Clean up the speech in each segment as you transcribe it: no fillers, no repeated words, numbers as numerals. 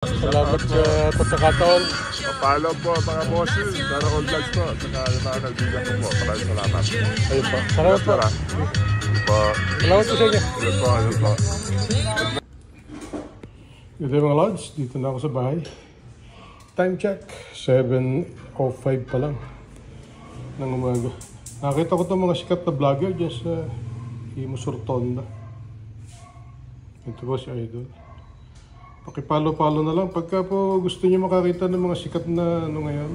Salamat sa pagkakataon. Papalo po mga bosses, sana all vlogs po, at saka yung mga kaibigan ko po. Maraming salamat. Ayun po. Salamat po. Salamat po sa inyo. Ayun po, ayun po. Good day mga lods, dito na ako sa bahay. Time check, 7:05 pa lang ng umaga. Nakita ko itong mga sikat na vlogger dyan sa Imus Rotonda. Ito po si Idol. Pakipalo-palo na lang pagka po gusto niyo makakita ng mga sikat na ano ngayon,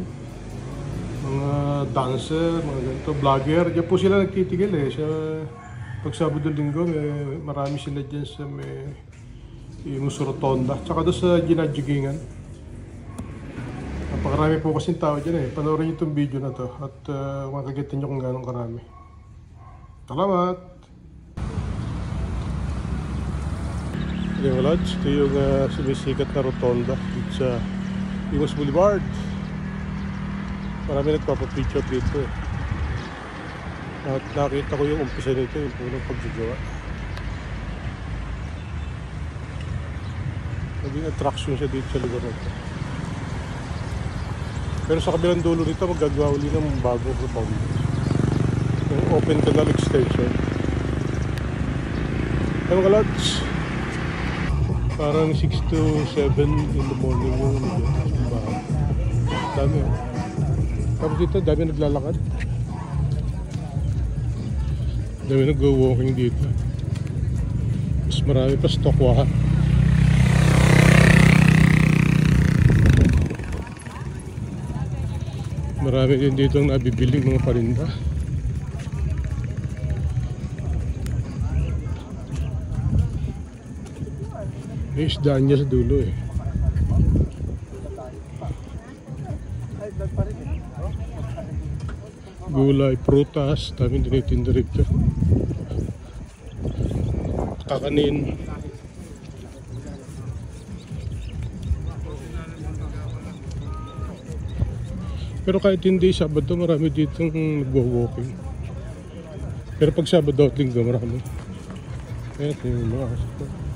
mga dancer, mga ganito, vlogger. Diyan po sila nagtitigil eh. Pag Sabado Linggo, marami sila dyan sa may Imus Rotonda. Tsaka doon sa Ginadjugingan. Napakarami po kasing tao dyan eh. Panoorin niyo itong video na to at makikita niyo kung gano'ng karami. Salamat! Yung lodge, ito yung sumisikat na rotonda dito sa Imus Boulevard. Marami nagpapapicture dito eh. At nakita ko yung umpisa nito, yung punong paggagawa. Naging attraction siya dito sa lugar nito. Pero sa kabilang dulo nito, magagawa uli ng bagong rotonda. Yung open canal extension. Ayun mga lodge. Parang 6 to 7 in the morning yung bahay. Dami oh. Tapos dito, dami naglalakad. Dami nag-walking dito. Mas marami pa stokwahan. Marami din dito ang nabibiling mga parinda. May isdaan niya sa dulo eh. Gulay, prutas, dami tinitinda rito. Kakanin. Pero kahit hindi Sabado, marami dito nagwo-walking. Pero pag Sabado at Linggo, marami. Ito yung mga kasito.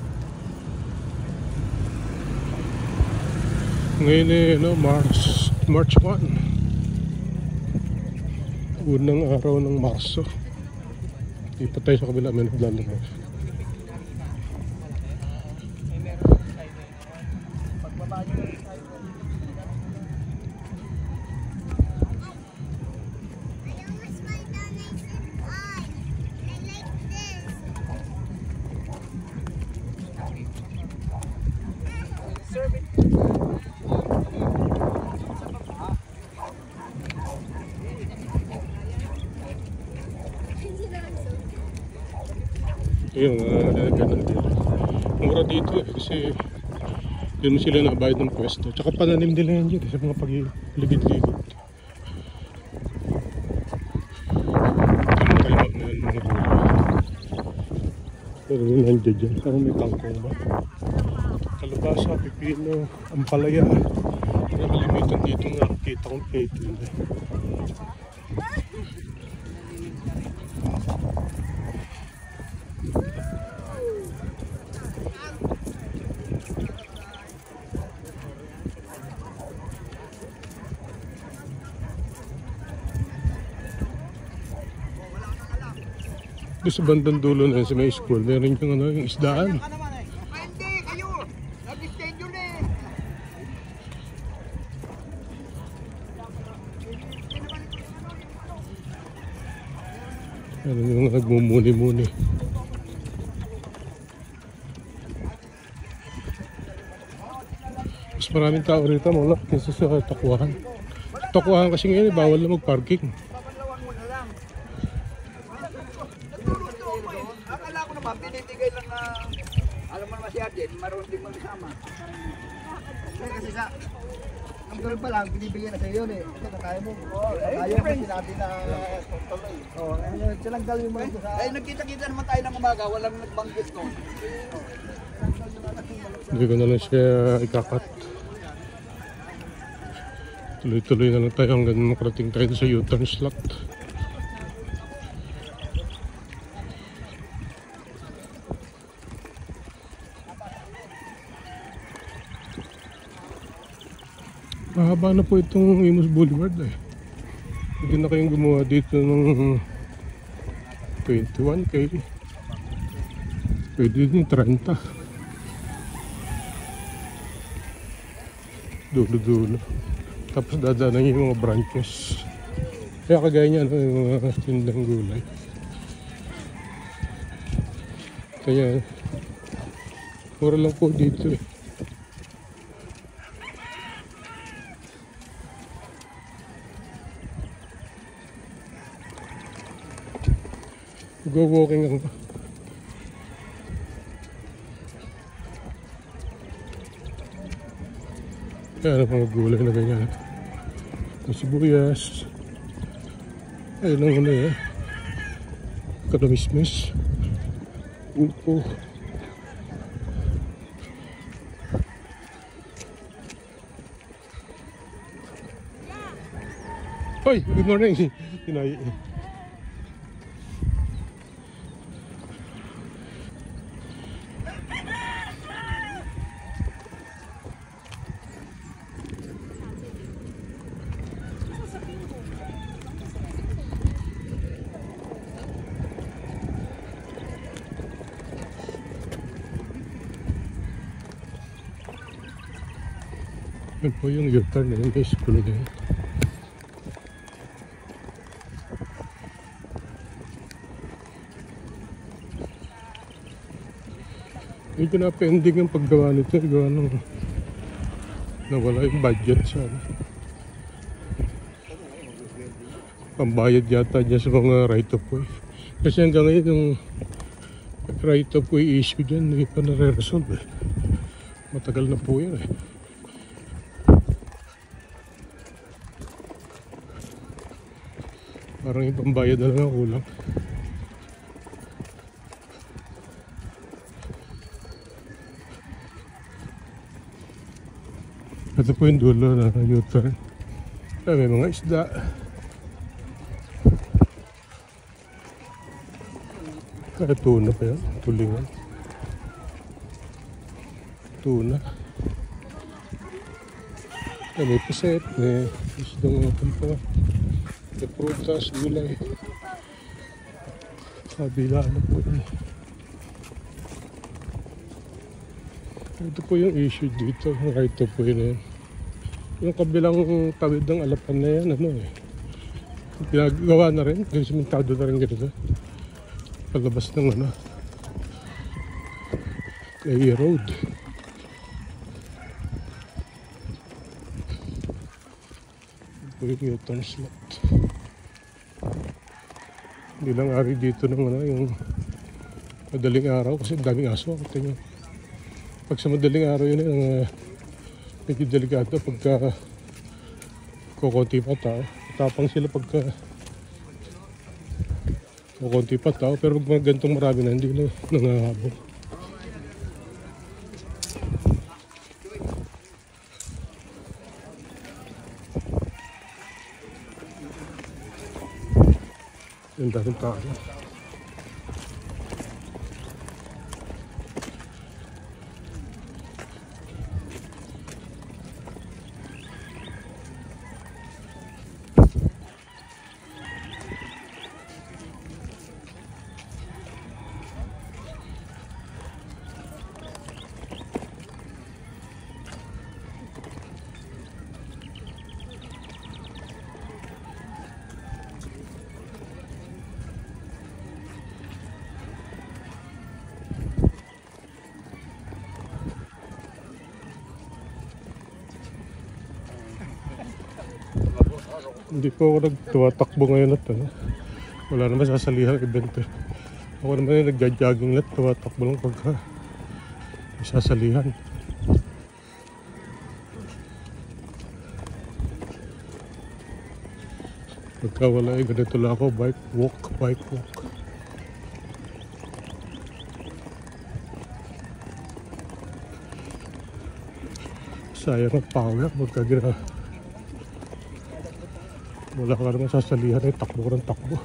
Ngayon eh, March 1. Unang araw ng Marso. Di pa tayo sa kabila, may naglalaro. Yung ganun dito. Mura dito eh, kasi yun mo sila nakabayad ng pwesto. Tsaka pananim nila yan dyan sa mga pag-ligid-ligid. Ito yung kayo na mga gulay. Pero yun nandiyan dyan. Parang may tangkong ba? Kalabasa, pipino, ampalaya. Nakalimitan dito nga nakikita kong 18. Doon sa bandang dulo na sa may school, meron yung, yung isdaan. Hindi, kayo! Nag-schedule eh! Meron yung nagmumuni-muni. Mas maraming tao rito mga kaysa sa Tokwahan. Tokwahan kasi ngayon bawal na mag-parking. Akala ko naman, binibigay lang na, alam mo naman si Arjen, maroon din mag-isama. Hindi kasi sa, ang gawin pa lang, binibigay na sa iyo eh. Ito, kaya mo. Kaya mo sinabi na tuloy. Oo, silang gawin mo ito sa... Eh, nagkita-kita naman tayo ng umaga, walang nagbanggit ko. Hindi ko na lang siya ikakat. Tuloy-tuloy na lang tayo hanggang makarating tayo sa U-turn slot. Mahaba na po itong Imus Boulevard eh. Hindi na kayong gumawa dito ng 21K. Pwede din 30. Dulo-dulo. Tapos dadaanan niyo yung mga branches. Kaya kagaya niya, no, yung mga tindang gulay. Kaya mura lang po dito eh. Go walking ako. Kaya mga gulay na ganyan. Ang sibuyas. Ayun ang ano eh. Kalamismis. Upo. Hoy, good morning. Tinay. Yan po yung U-turn na yung school din. Medyo na-pending ang paggawa nito. Gawa nung nawala yung budget sa pambayad yata dyan sa mga right of way. Kasi hanggang ngayon yung right of way issue dyan hindi pa nare-resolve eh. Matagal na po yun eh. Parang yung pambayad na lang ang kulang. Ito po yung dulo na U-turn. May mga isda. Kaya tuna pa yan. Tulingan. Tuna. May puset. May isdang mga may prutas, gulay. Kabila na po yun. Ito po yung issue dito. Right to po yun. Yung kabilang tawid ng Alapan na yan, ano eh. Pinagawa na rin. Kasi simentado na rin ganito. Palabas ng ano. Ay road. Ito yung U-turn slot. Hindi lang ari dito ng ano, yung madaling araw kasi daming aso. Tingnan. Pag sa madaling araw yun yung medyo delikado pagka kukunti pa tao. Tapang sila pagka kukunti pa tao, pero pag gantong marami na hindi na nangahabol. Yung daming tao. Hindi po ako nagtuwatakbo ngayon at ano. Wala naman sasalihan event eh. Ako naman yung nagja-jogging at tuwatakbo lang pagka sasalihan. Pagka wala eh, ganito lang ako, bike walk. Sayang ang power pagka gina. Wala ka naman sasalihan eh, takbo ka ng takbo.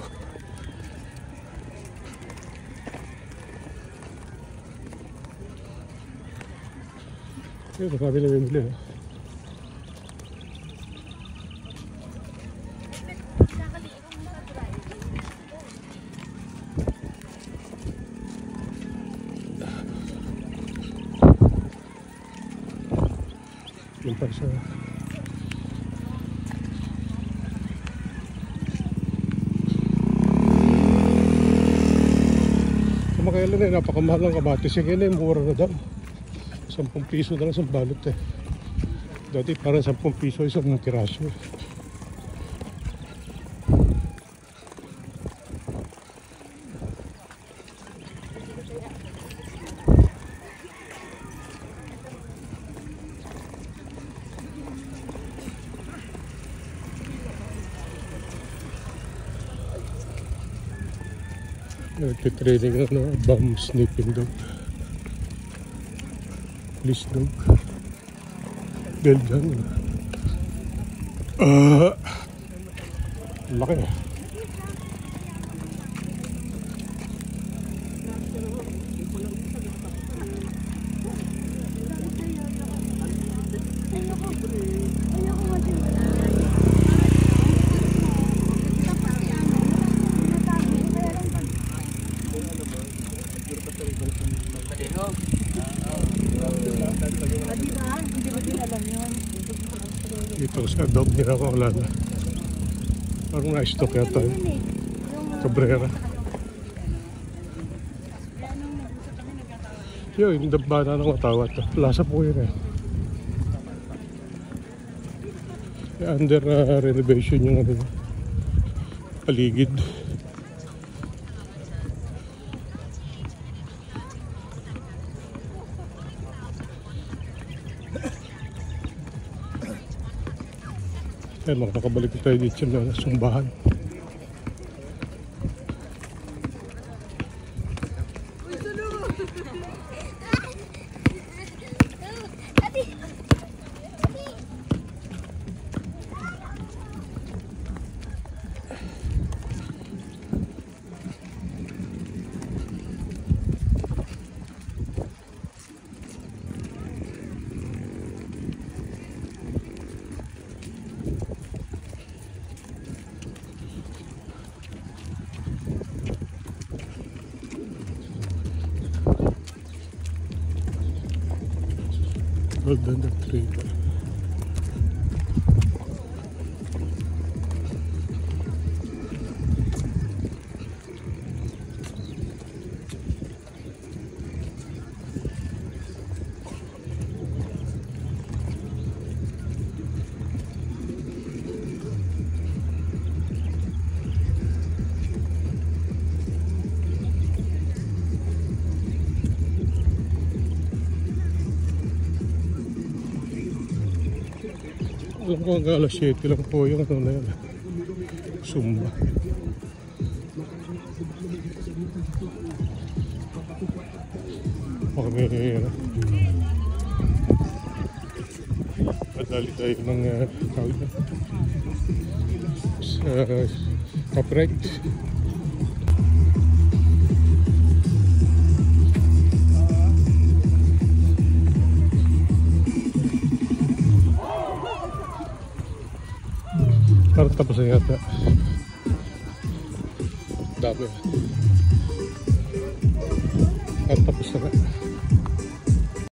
Marami na bibili. Yung pa sa kumakailan eh, napakamahal ng kamatis. Yung yun eh, mura na daw. 10 piso na lang sa balot eh. Dati parang 10 piso isang piraso. Nagtitraining na bomb sniffing dog. Police dog. Belgian. Laki eh. Dito sa dog nila ko wala na. Parang na-stock yata yun. Cabrera. Yun, yung dabana ng matawat. Plaza po yun eh. Under renovation yung ano, paligid. Eh, makakabalik tayo dito sa sumbahan. Golden Retriever. Alam ko hanggang alas 7 lang po yung ano na yun. Sumba. Kami madali tayo ng tawag na sa copyright. Parang tapos na yata. Dami. Parang tapos na.